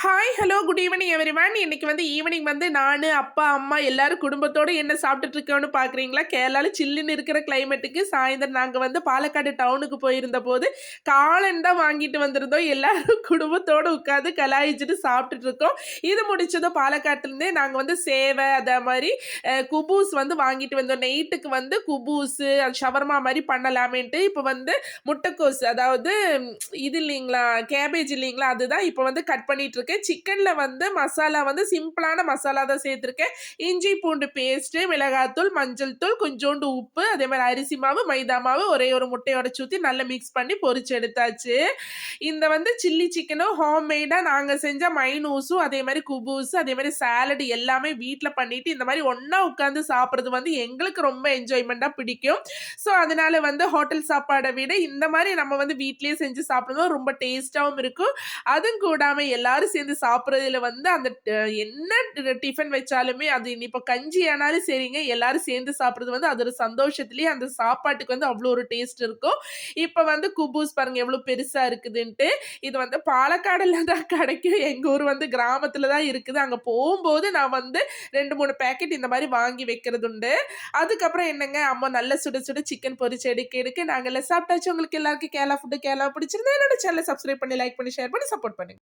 Hi, hello, good evening everyone. இன்னைக்கு evening நானு, அப்பா, அம்மா எல்லாரும் குடும்பத்தோட என்ன சாப்பிட்டுட்டு இருக்கோம்னு பார்க்குறீங்களா? கேரளால சில்லுன்னு இருக்கிற கிளைமேட்டுக்கு சாயந்தரம் நாங்க பாலக்காடு டவுனுக்கு போயிருந்தபோது, காளான் தான் வாங்கிட்டு வந்திருந்தோம். எல்லாரும் குடும்பத்தோட உட்காந்து கலாய்ச்சிட்டு சாப்பிட்டுட்டு இருக்கோம். இது முடிச்சதும் பாலக்காட்டுலேருந்தே நாங்க சேவை அதே மாரி குபூஸ் வாங்கிட்டு வந்தோம். நைட்டுக்கு குபூஸு, ஷவர்மா மாரி பண்ணலாமேன்ட்டு இப்ப முட்டைக்கோஸ் அதாவது இது இல்லைங்களா, கேபேஜ் இல்லைங்களா, அதுதான் இப்ப கட் பண்ணிட்டு இருக்கேன். சிக்கன்ல மசாலா சிம்பிளான மசாலா தான் சேர்த்திருக்கேன். இஞ்சி பூண்டு பேஸ்ட்டு, மிளகாத்தூள், மஞ்சள் தூள், கொஞ்சோண்டு உப்பு, அதே மாரி அரிசி மாவு, மைதா மாவு, ஒரே ஒரு முட்டைய உடைச்சு ஊத்தி நல்லா மிக்ஸ் பண்ணி பொரிச்சு எடுத்தாச்சு. இந்த சில்லி சிக்கனும் ஹோம்மேடா நாங்க செஞ்ச மைனூஸும், அதே மாரி குபூஸ், அதே மாரி சாலட் எல்லாமே வீட்ல பண்ணிட்டு, இந்த மாரி ஒண்ணா உட்கார்ந்து சாப்பிடுறது எங்களுக்கு ரொம்ப என்ஜாய்மென்ட்டா பிடிக்கும். ஸோ, அதனால ஹோட்டல் சாப்பாட விட இந்த மாரி நம்ம வீட்லயே செஞ்சு சாப்பிடும்போது ரொம்ப டேஸ்ட்டாவும் இருக்கும். அதுவும் கூடாம எல்லாரும் சேர்ந்து சாப்பிடுறதுல அந்த என்ன டிஃபன் வச்சாலுமே அது இப்ப கஞ்சி ஆனாலும் சரிங்க, எல்லாரும் சேர்ந்து சாப்பிடுறது அது ஒரு சந்தோஷத்திலேயே அந்த சாப்பாட்டுக்கு அவ்வளோ ஒரு டேஸ்ட் இருக்கும். இப்ப குபூஸ் பாருங்க எவ்வளோ பெருசா இருக்குதுன்ட்டு. இது பாலக்காடுல தான் கிடைக்கும். எங்க ஊர் கிராமத்துல தான் இருக்குது. அங்க போம்போது நான் 2, 3 பேக்கெட் இந்த மாரி வாங்கி வைக்கிறதுண்டு. அதுக்கப்புறம் என்னங்க, அம்மா நல்ல சுட சுட சிக்கன் பொரிச்சு எடுக்க நாங்க எல்லாம் சாப்பிட்டாச்சு. உங்களுக்கு எல்லாருக்கும் கேரளா ஃபுட் பிடிச்சிருந்தா என்னோட சேனல சப்ஸ்கிரைப் பண்ணி, லைக் பண்ணி, ஷேர் பண்ணி சப்போர்ட் பண்ணுங்க.